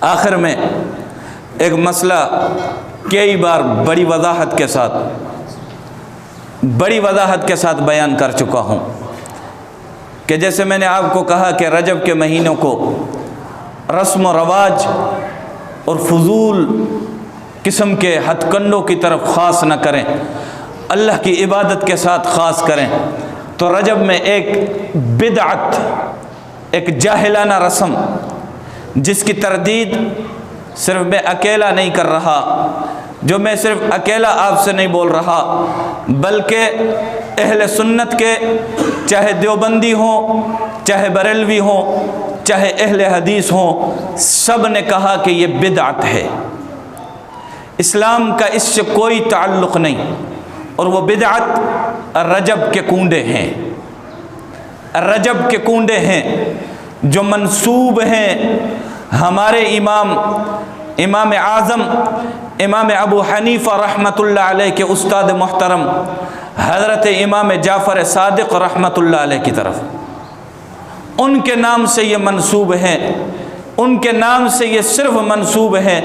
آخر میں ایک مسئلہ کئی بار بڑی وضاحت کے ساتھ بیان کر چکا ہوں کہ جیسے میں نے آپ کو کہا کہ رجب کے مہینوں کو رسم و رواج اور فضول قسم کے ہتھ کنڈوں کی طرف خاص نہ کریں، اللہ کی عبادت کے ساتھ خاص کریں، تو رجب میں ایک بدعت، ایک جاہلانہ رسم جس کی تردید صرف میں اکیلا نہیں کر رہا، جو میں صرف اکیلا آپ سے نہیں بول رہا، بلکہ اہل سنت کے چاہے دیوبندی ہوں، چاہے بریلوی ہوں، چاہے اہل حدیث ہوں، سب نے کہا کہ یہ بدعت ہے، اسلام کا اس سے کوئی تعلق نہیں، اور وہ بدعت رجب کے کنڈے ہیں، رجب کے کنڈے ہیں جو منسوب ہیں ہمارے امام اعظم امام ابو حنیفہ رحمۃ اللہ علیہ کے استاد محترم حضرت امام جعفر صادق رحمۃ اللہ علیہ کی طرف۔ ان کے نام سے یہ منسوب ہیں، ان کے نام سے یہ صرف منسوب ہیں،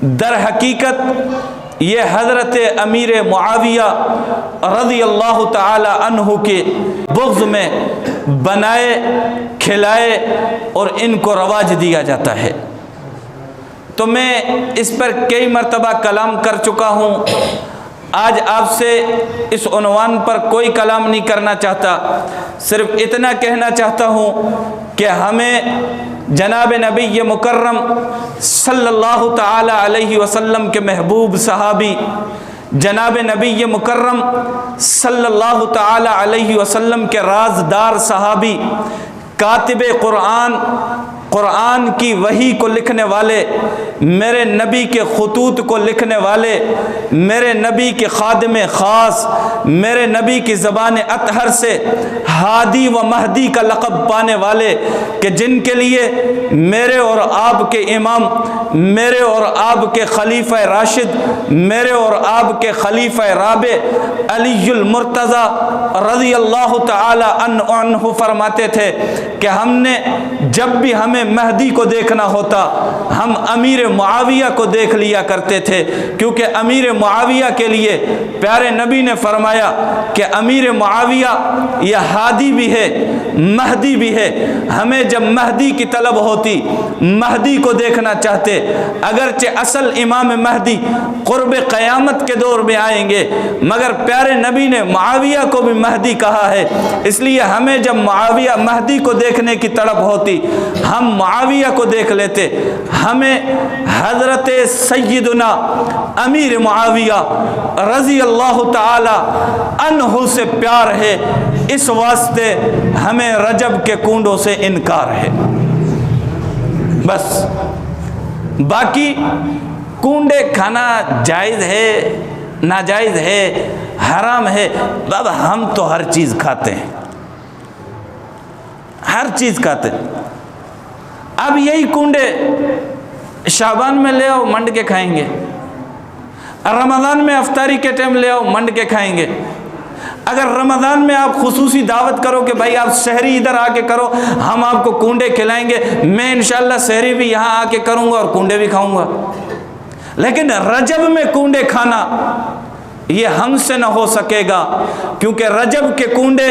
در حقیقت یہ حضرت امیر معاویہ رضی اللہ تعالی عنہ کے بغض میں بنائے، کھلائے اور ان کو رواج دیا جاتا ہے۔ تو میں اس پر کئی مرتبہ کلام کر چکا ہوں، آج آپ سے اس عنوان پر کوئی کلام نہیں کرنا چاہتا، صرف اتنا کہنا چاہتا ہوں کہ ہمیں جناب نبی مکرم صلی اللہ تعالی علیہ وسلم کے محبوب صحابی، جناب نبی مکرم صلی اللہ تعالی علیہ وسلم کے رازدار صحابی، کاتب قرآن کی وحی کو لکھنے والے، میرے نبی کے خطوط کو لکھنے والے، میرے نبی کے خادم خاص، میرے نبی کی زبان اطہر سے ہادی و مہدی کا لقب پانے والے، کہ جن کے لیے میرے اور آپ کے امام، میرے اور آپ کے خلیفہ راشد، میرے اور آپ کے خلیفہ رابع علی المرتضی رضی اللہ تعالی عنہ فرماتے تھے کہ ہم نے جب بھی ہمیں مہدی کو دیکھنا ہوتا ہم امیر معاویہ کو دیکھ لیا کرتے تھے، کیونکہ امیر معاویہ کے لیے پیارے نبی نے فرمایا کہ امیر معاویہ یہ ہادی بھی ہے، مہدی بھی ہے، ہمیں جب مہدی کی طلب ہوتی، مہدی کو دیکھنا چاہتے، اگرچہ اصل امام مہدی قرب قیامت کے دور میں آئیں گے، مگر پیارے نبی نے معاویہ کو بھی مہدی کہا ہے، اس لیے ہمیں جب معاویہ مہدی کو دیکھنے کی طلب ہوتی ہم معاویہ کو دیکھ لیتے، ہمیں حضرت سیدنا امیر معاویہ رضی اللہ تعالی عنہ سے پیار ہے، اس واسطے ہمیں رجب کے کنڈوں سے انکار ہے۔ بس باقی کنڈے کھانا جائز ہے، ناجائز ہے، حرام ہے، بابا ہم تو ہر چیز کھاتے ہیں، ہر چیز کھاتے ہیں۔ اب یہی کنڈے شعبان میں لے آؤ منڈ کے کھائیں گے، رمضان میں افطاری کے ٹائم لے آؤ منڈ کے کھائیں گے۔ اگر رمضان میں آپ خصوصی دعوت کرو کہ بھائی آپ سحری ادھر آ کے کرو، ہم آپ کو کنڈے کھلائیں گے، میں انشاءاللہ سحری بھی یہاں آ کے کروں گا اور کنڈے بھی کھاؤں گا، لیکن رجب میں کنڈے کھانا یہ ہم سے نہ ہو سکے گا، کیونکہ رجب کے کنڈے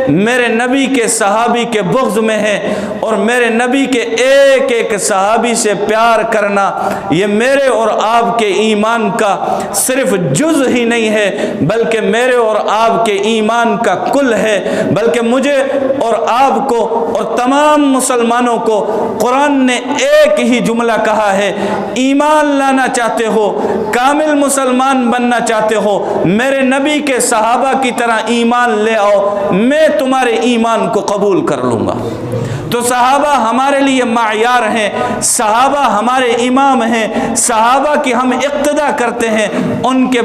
میرے نبی کے صحابی کے بغض میں ہیں، اور میرے نبی کے ایک ایک صحابی سے پیار کرنا یہ میرے اور آپ کے ایمان کا صرف جز ہی نہیں ہے، بلکہ میرے اور آپ کے ایمان کا کل ہے، بلکہ مجھے اور آپ کو اور تمام مسلمانوں کو قرآن نے ایک ہی جملہ کہا ہے، ایمان لانا چاہتے ہو، کامل مسلمان بننا چاہتے ہو، میرے نبی کے صحابہ کی طرح ایمان لے آؤ، میں تمہارے ایمان کو قبول کر لوں گا۔ تو صحابہ ہمارے لیے معیار ہیں، صحابہ ہمارے امام ہیں، صحابہ کی ہم اقتدا کرتے ہیں، ان کے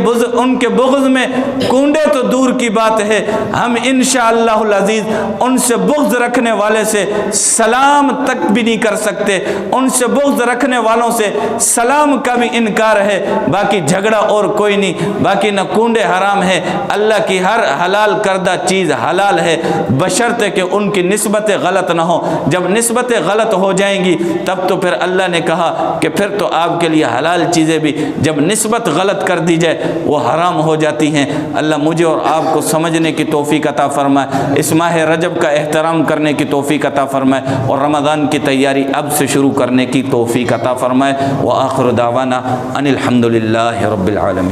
بغض میں کنڈے تو دور کی بات ہے، ہم انشاءاللہ العزیز ان سے بغض رکھنے والے سے سلام تک بھی نہیں کر سکتے، ان سے بغض رکھنے والوں سے سلام کا بھی انکار ہے، باقی جھگڑا اور کوئی نہیں، باقی نہ کنڈے حرام ہیں، اللہ کی ہر حلال کردہ چیز حلال ہے، بشرطے کہ ان کی نسبتیں غلط نہ ہو۔ جب نسبتیں غلط ہو جائیں گی تب تو پھر اللہ نے کہا کہ پھر تو آپ کے لیے حلال چیزیں بھی جب نسبت غلط کر دی جائے وہ حرام ہو جاتی ہیں۔ اللہ مجھے اور آپ کو سمجھنے کی توفیق عطا فرمائے، اس ماہ رجب کا احترام کرنے کی توفیق عطا فرمائے، اور رمضان کی تیاری اب سے شروع کرنے کی توفیق عطا فرمائے۔ وآخر دعوانا ان الحمد للہ رب العالمین۔